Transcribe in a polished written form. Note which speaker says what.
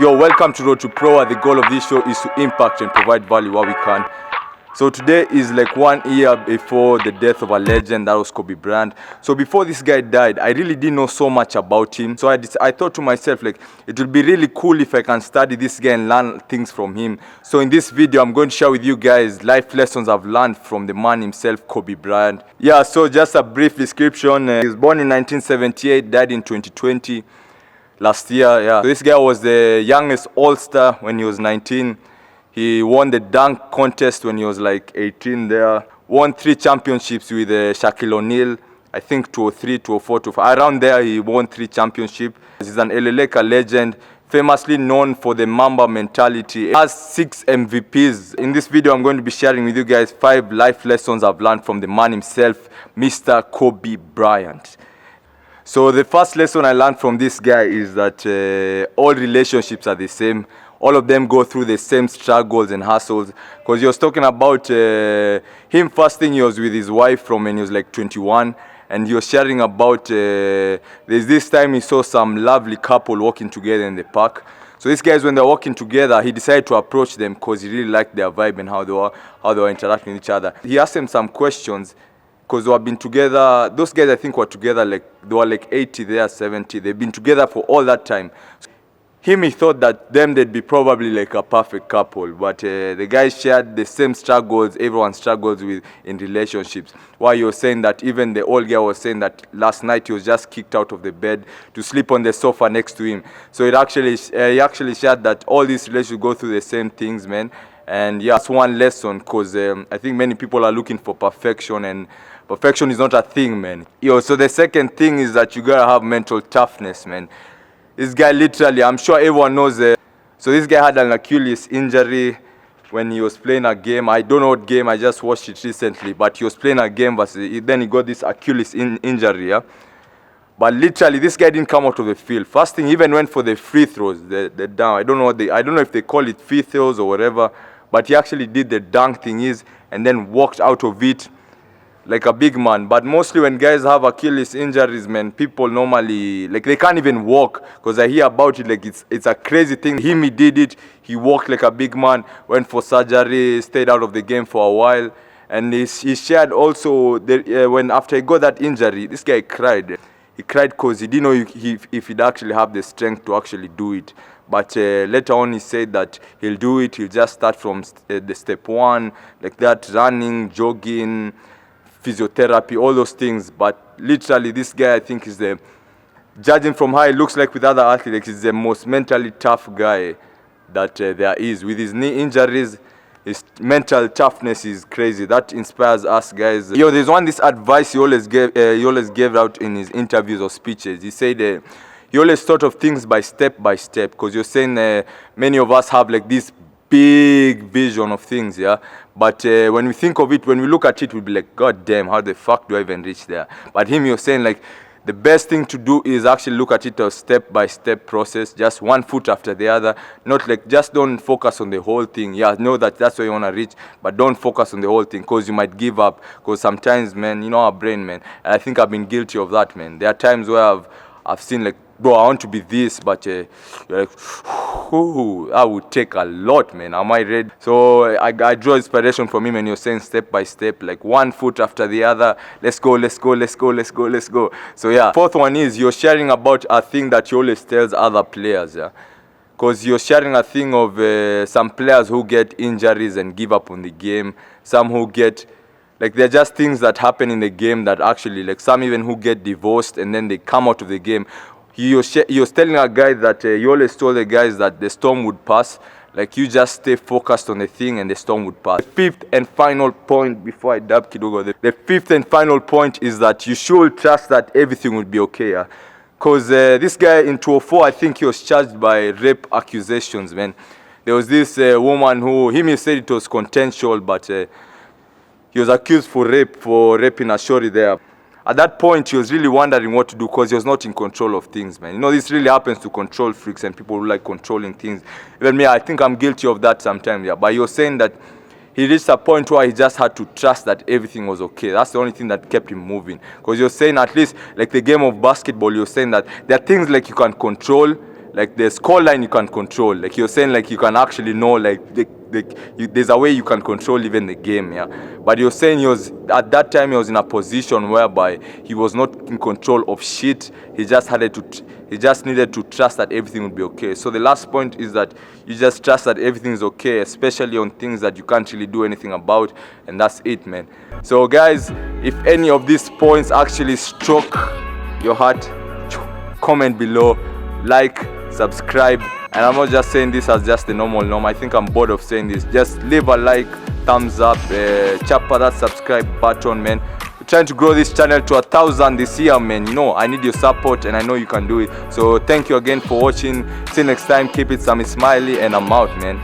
Speaker 1: Yo, welcome to Road to Pro. The goal of this show is to impact and provide value where we can. So today is like 1 year before the death of a legend, that was Kobe Bryant. So before this guy died, I really didn't know so much about him. So I thought to myself, like, it would be really cool if I can study this guy and learn things from him. So in this video, I'm going to share with you guys life lessons I've learned from the man himself, Kobe Bryant. Yeah, so just a brief description. He was born in 1978, died in 2020. Last year, yeah. So this guy was the youngest All-Star when he was 19. He won the dunk contest when he was like 18 there. Won 3 championships with Shaquille O'Neal. I think 203, 204, 205. Around there, he won 3 championships. He's an LA Laker legend, famously known for the Mamba mentality. He has 6 MVPs. In this video, I'm going to be sharing with you guys 5 life lessons I've learned from the man himself, Mr. Kobe Bryant. So the first lesson I learned from this guy is that all relationships are the same. All of them go through the same struggles and hassles. Because he was talking about him first thing, he was with his wife from when he was like 21. And he was sharing about, there's this time he saw some lovely couple walking together in the park. So these guys, when they're walking together, he decided to approach them because he really liked their vibe and how they were interacting with each other. He asked them some questions. Because they have been together, those guys I think were together like, they were like 80, they are 70. They've been together for all that time. He thought that they'd be probably like a perfect couple. But the guys shared the same struggles everyone struggles with in relationships. Why he was saying that even the old guy was saying that last night he was just kicked out of the bed to sleep on the sofa next to him. So he actually shared that all these relationships go through the same things, man. And yeah, that's one lesson because I think many people are looking for perfection, and perfection is not a thing, man. Yo, so the second thing is that you gotta have mental toughness, man. This guy literally, I'm sure everyone knows. So this guy had an Achilles injury when he was playing a game. I don't know what game, I just watched it recently. But he was playing a game, then he got this Achilles injury, yeah. But literally, this guy didn't come out of the field. First thing, he even went for the free throws, the down. I don't know if they call it free throws or whatever. But he actually did the dunk thing and then walked out of it like a big man. But mostly when guys have Achilles injuries, man, people normally, like, they can't even walk. Because I hear about it, like, it's a crazy thing. He did it. He walked like a big man, went for surgery, stayed out of the game for a while. And he shared also, when after he got that injury, this guy cried. He cried because he didn't know if he'd actually have the strength to actually do it. But later on he said that he'll do it. He'll just start from the step 1, like that, running, jogging, physiotherapy, all those things. But literally this guy, I think, is judging from how he looks like with other athletes, he's the most mentally tough guy that there is. With his knee injuries, his mental toughness is crazy. That inspires us, guys. Yo, there's this advice he always gave out in his interviews or speeches. He said he always thought of things by step, because you're saying many of us have like this big vision of things, yeah. But when we think of it, when we look at it, we'll be like, God damn, how the fuck do I even reach there? But you're saying like, the best thing to do is actually look at it as step-by-step process, just one foot after the other. Not like, just don't focus on the whole thing. Yeah, know that that's where you want to reach, but don't focus on the whole thing because you might give up. Because sometimes, man, you know our brain, man. And I think I've been guilty of that, man. There are times where I've seen like, bro, I want to be this, but you're like, that would take a lot, man. Am I ready? So I draw inspiration from him, and you're saying step by step, like one foot after the other. Let's go. So yeah, fourth one is you're sharing about a thing that you always tells other players, yeah. Because you're sharing a thing of some players who get injuries and give up on the game. Some who get, like, they're just things that happen in the game that actually, like, some even who get divorced and then they come out of the game. He was telling a guy that he always told the guys that the storm would pass. Like, you just stay focused on the thing and the storm would pass. The fifth and final point, before I dab Kidogo, the fifth and final point is that you should trust that everything will be okay. Yeah? Because this guy in 2004, I think he was charged by rape accusations, man. There was this woman who, he said it was consensual, but he was accused for raping a shorty there. At that point, he was really wondering what to do because he was not in control of things, man. You know, this really happens to control freaks and people who like controlling things. Even me, I think I'm guilty of that sometimes, yeah. But he was saying that he reached a point where he just had to trust that everything was okay. That's the only thing that kept him moving. Because you're saying, at least, like the game of basketball, you're saying that there are things like you can control, like the scoreline you can control. Like you're saying, like you can actually know, like there's a way you can control even the game, yeah. But you're saying he was at that time he was in a position whereby he was not in control of shit. He just needed to trust that everything would be okay. So the last point is that you just trust that everything is okay, especially on things that you can't really do anything about, and that's it, man. So guys, if any of these points actually struck your heart, comment below, like, subscribe. And I'm not just saying this as just the normal norm. I think I'm bored of saying this. Just leave a like, thumbs up, chap that subscribe button, man. We're trying to grow this channel to 1,000 this year, man. You know, I need your support, and I know you can do it. So thank you again for watching. Till next time, keep it Sammy Smiley, and I'm out, man.